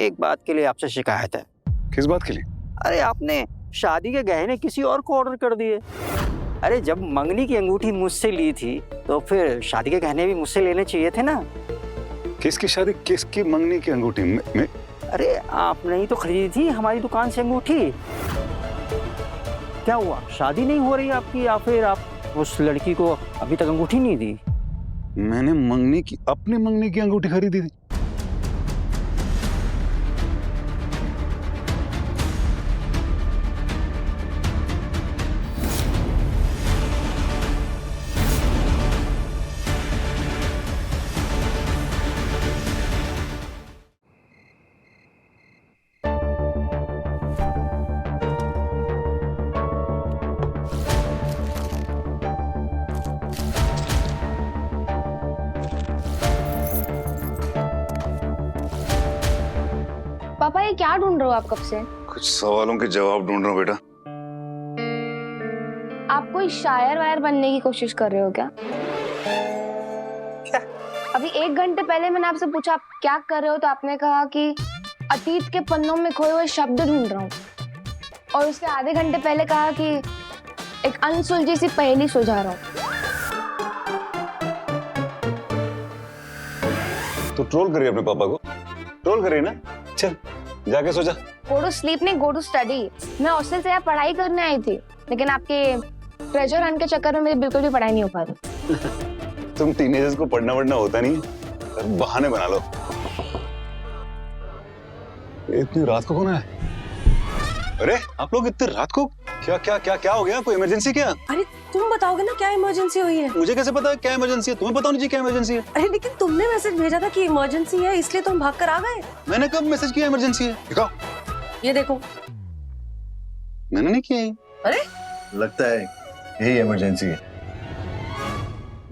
एक बात के लिए आपसे शिकायत है। किस बात के लिए? अरे आपने शादी के गहने किसी और को ऑर्डर कर दिए। अरे जब मंगनी की अंगूठी मुझसे ली थी तो फिर शादी के गहने भी मुझसे लेने चाहिए थे ना। किसकी शादी, किसकी मंगनी की अंगूठी? मैं अरे आपने ही तो खरीदी थी हमारी दुकान से अंगूठी। क्या हुआ, शादी नहीं हो रही आपकी, या फिर आप उस लड़की को अभी तक अंगूठी नहीं दी? मैंने अपनी मंगनी की अंगूठी खरीदी थी। पापा ये क्या ढूंढ रहे हो आप कब से? कुछ सवालों के जवाब ढूंढ रहा हूँ बेटा। आप कोई शायर वायर बनने की कोशिश कर रहे हो क्या? क्या? अभी 1 घंटे पहले मैंने आपसे पूछा आप क्या कर रहे हो, तो आपने कहा कि अतीत के पन्नों में खोए हुए शब्द ढूंढ रहा हूँ, और उसके आधे घंटे पहले कहा कि एक अनसुलझी सी पहेली सुलझा रहा हूँ। तो ट्रोल करिए अपने पापा को, ट्रोल करिए ना। चल जाके सो जा। गो टू स्लीप नहीं, गो टू स्टडी। मैं हॉस्टल से यहाँ पढ़ाई करने आई थी, लेकिन आपके ट्रेजर हंट के चक्कर में मेरी बिल्कुल भी पढ़ाई नहीं हो पा रही। तुम टीनेजर्स को पढ़ना वढ़ना होता नहीं, बहाने बना लो। इतनी रात को कौन है? अरे आप लोग इतनी रात को क्या क्या क्या क्या हो गया? कोई इमरजेंसी क्या? अरे तुम बताओगे ना क्या इमरजेंसी हुई है? मुझे कैसे पता है क्या इमरजेंसी है? तुम्हें पता होना चाहिए क्या इमरजेंसी है। अरे लेकिन तुमने मैसेज भेजा था कि इमरजेंसी है, इसलिए तुम भाग कर आ गए। मैंने कब मैसेज किया इमरजेंसी है? दिखाओ। ये देखो। मैंने नहीं किया है। अरे लगता है यही इमरजेंसी है।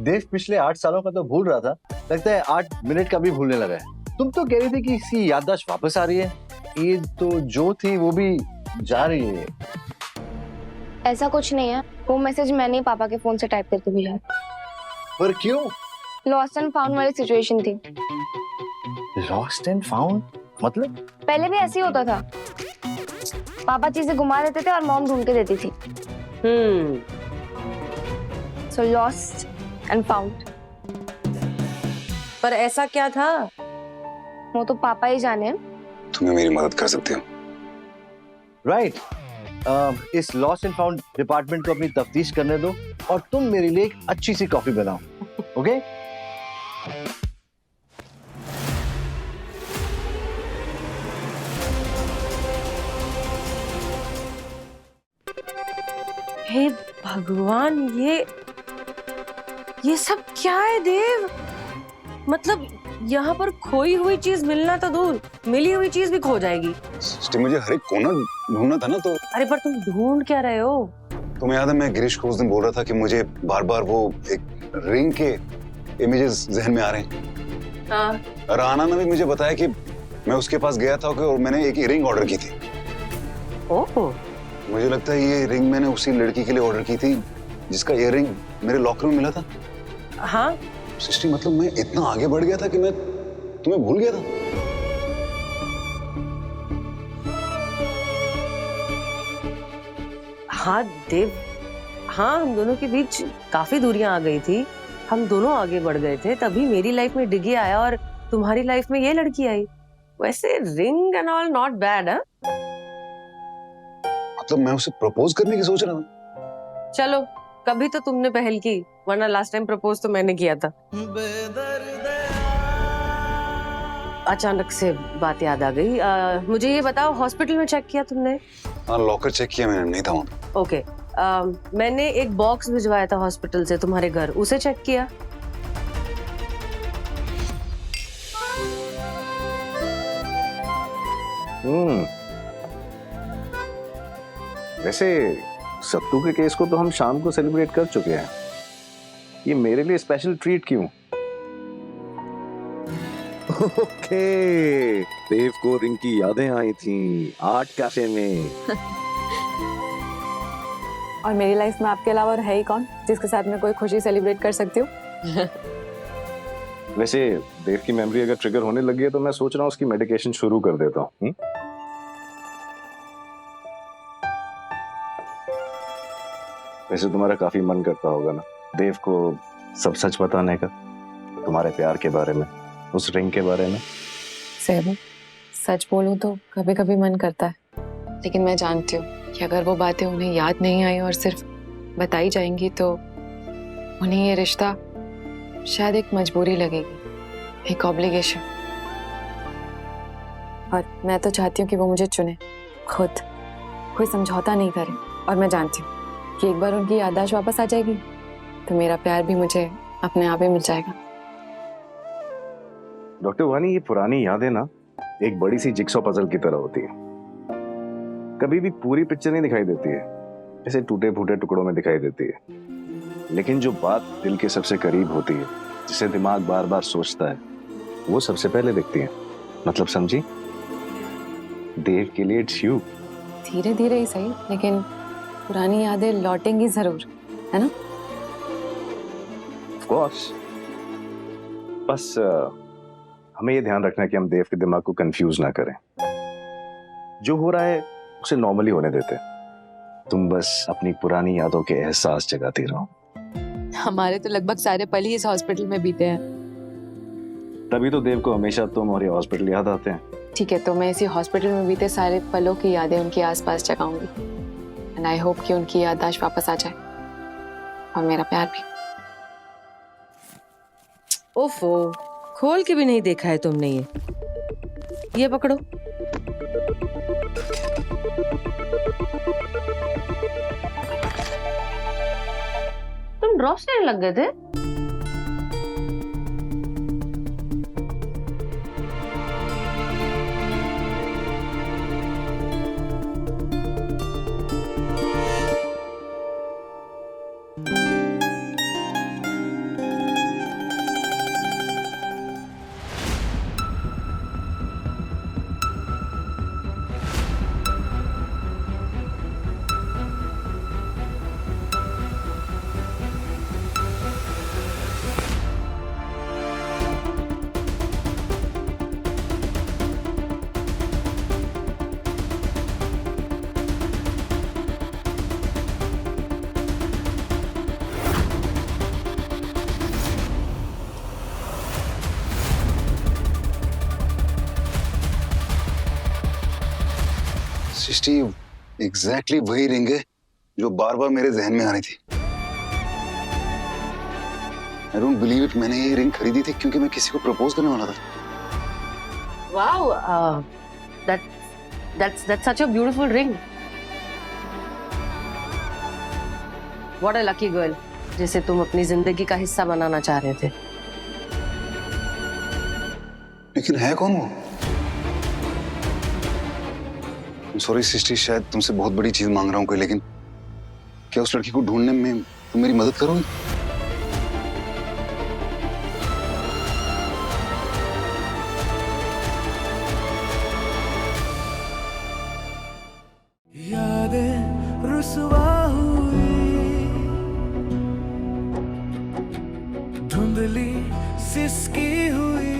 देव पिछले 8 सालों का तो भूल रहा था, लगता है 8 मिनट का भी भूलने लगा है। तुम तो कह रही थी कि इसकी याददाश्त वापस आ रही है। ये तो जो थी वो भी जा रही है। ऐसा कुछ नहीं है, वो मैसेज मैंने ही पापा के फोन से टाइप करके भेजा। पर क्यों? लॉस्ट एंड फाउंड वाली सिचुएशन थी। लॉस्ट एंड फाउंड मतलब? पहले भी ऐसे ही होता था, पापा चीजें घुमा देते थे और मॉम ढूंढ के देती थी। So lost and found. पर ऐसा क्या था? वो तो पापा ही जाने। तुम्हें मेरी मदद कर सकते हो। राइट। इस लॉस्ट एंड फाउंड डिपार्टमेंट को अपनी तफ्तीश करने दो और तुम मेरे लिए एक अच्छी सी कॉफी बनाओ। ओके? हे भगवान, ये सब क्या है देव? मतलब यहाँ पर खोई हुई चीज मिलना तो दूर, मिली हुई चीज भी खो जाएगी। मुझे हर एक कोना ढूंढना था ना। तो अरे पर तुम ढूंढ क्या रहे हो? तुम्हें याद है मैं गिरीश को उस दिन बोल रहा था कि मुझे बार बार वो एक रिंग के इमेजेस जहन में आ रहे हैं। हाँ। राना ने भी मुझे बताया कि मैं उसके पास गया था और मैंने एक इयररिंग ऑर्डर की थी। ओह। मुझे लगता है ये रिंग मैंने उसी लड़की के लिए ऑर्डर की थी जिसका इयररिंग मेरे लॉकर में मिला था। हाँ। सृष्टि, मतलब मैं इतना आगे बढ़ गया था कि मैं तुम्हें भूल गया था। हाँ देव, हाँ हम दोनों के बीच काफी दूरियां आ गई थी, हम दोनों आगे बढ़ गए थे, तभी मेरी लाइफ में डिगी आया और तुम्हारी लाइफ में ये लड़की आई। वैसे ring and all not bad. हाँ मतलब मैं उसे प्रपोज करने की सोच रहा था। चलो, कभी तो तुमने पहल की, वरना लास्ट टाइम प्रपोज तो मैंने किया था। अचानक से बात याद आ गई। मुझे ये बताओ, हॉस्पिटल में चेक किया तुमने? हाँ लॉकर चेक किया मैंने, नहीं था वहाँ। ओके। मैंने एक बॉक्स भिजवाया था हॉस्पिटल से तुम्हारे घर, उसे चेक किया? वैसे सत्तू के केस को तो हम शाम को सेलिब्रेट कर चुके हैं, ये मेरे लिए स्पेशल ट्रीट क्यों? ओके, देव को रिंग की यादें आई थी आर्ट कैफे में। और मेरी लाइफ में आपके अलावा और है ही कौन जिसके साथ मैं कोई खुशी सेलिब्रेट कर सकती हूँ? वैसे देव की मेमोरी अगर ट्रिगर होने लगी है तो मैं सोच रहा हूँ उसकी मेडिकेशन शुरू कर देता हूँ। वैसे तुम्हारा काफी मन करता होगा ना देव को सब सच बताने का, तुम्हारे प्यार के बारे में, उस रिंग के बारे में। सेबू, सच बोलूं तो कभी कभी मन करता है, लेकिन मैं जानती हूँ कि अगर वो बातें उन्हें याद नहीं आई और सिर्फ बताई जाएंगी तो उन्हें ये रिश्ता शायद एक मजबूरी लगेगी, एक ऑब्लिगेशन। और मैं तो चाहती हूँ कि वो मुझे चुने खुद, कोई समझौता नहीं करे। और मैं जानती हूँ कि एक बार उनकी याददाश्त वापस आ जाएगी तो मेरा प्यार भी मुझे अपने आप ही मिल जाएगा। डॉक्टर वानी, ये पुरानी यादें ना एक बड़ी सी जिक्सॉ पजल की तरह होती है, कभी भी पूरी पिक्चर नहीं दिखाई देती है, ऐसे टूटे फूटे टुकड़ों में दिखाई देती है। लेकिन जो बात दिल के सबसे करीब होती है, जिसे दिमाग बार बार सोचता है, वो सबसे पहले दिखती है। मतलब समझी? देव के लिए इट्स यू। धीरे धीरे ही सही, लेकिन पुरानी यादें लौटेंगी जरूर, है ना? Of course. बस हमें ये ध्यान रखना है कि हम देव के दिमाग को कंफ्यूज ना करें। जो हो रहा है उसे नॉर्मली होने देते। तुम बस अपनी पुरानी यादों के एहसास जगाती रहो। हमारे तो लगभग सारे पल ही इस हॉस्पिटल में बीते हैं। तभी तो देव को हमेशा तुम और ये हॉस्पिटल याद आते हैं। ठीक है, तो मैं इसी हॉस्पिटल में बीते सारे पलों की यादें उनके आसपास जगाऊंगी। एंड आई होप कि उनकी याददाश्त वापस आ जाए और मेरा प्यार भी। ओफो, खोल के भी नहीं देखा है तुमने ये पकड़ो। तुम ड्रॉप्स लेने लग गए थे? सृष्टि, एग्जैक्टली वही रिंग है जो बार बार मेरे जहन में आ रही थी। आई डोंट बिलीव इट, मैंने ये रिंग खरीदी थी क्योंकि मैं किसी को प्रपोज करने वाला था। Wow, that's such a beautiful ring. What a lucky girl, जिसे तुम अपनी जिंदगी का हिस्सा बनाना चाह रहे थे। लेकिन है कौन वो? सॉरी सृष्टि, शायद तुमसे बहुत बड़ी चीज मांग रहा हूँ कोई, लेकिन क्या उस लड़की को ढूंढने में तुम मेरी मदद करोगी? यादें रुसवा हुई, धुंधली सिसकी हुई,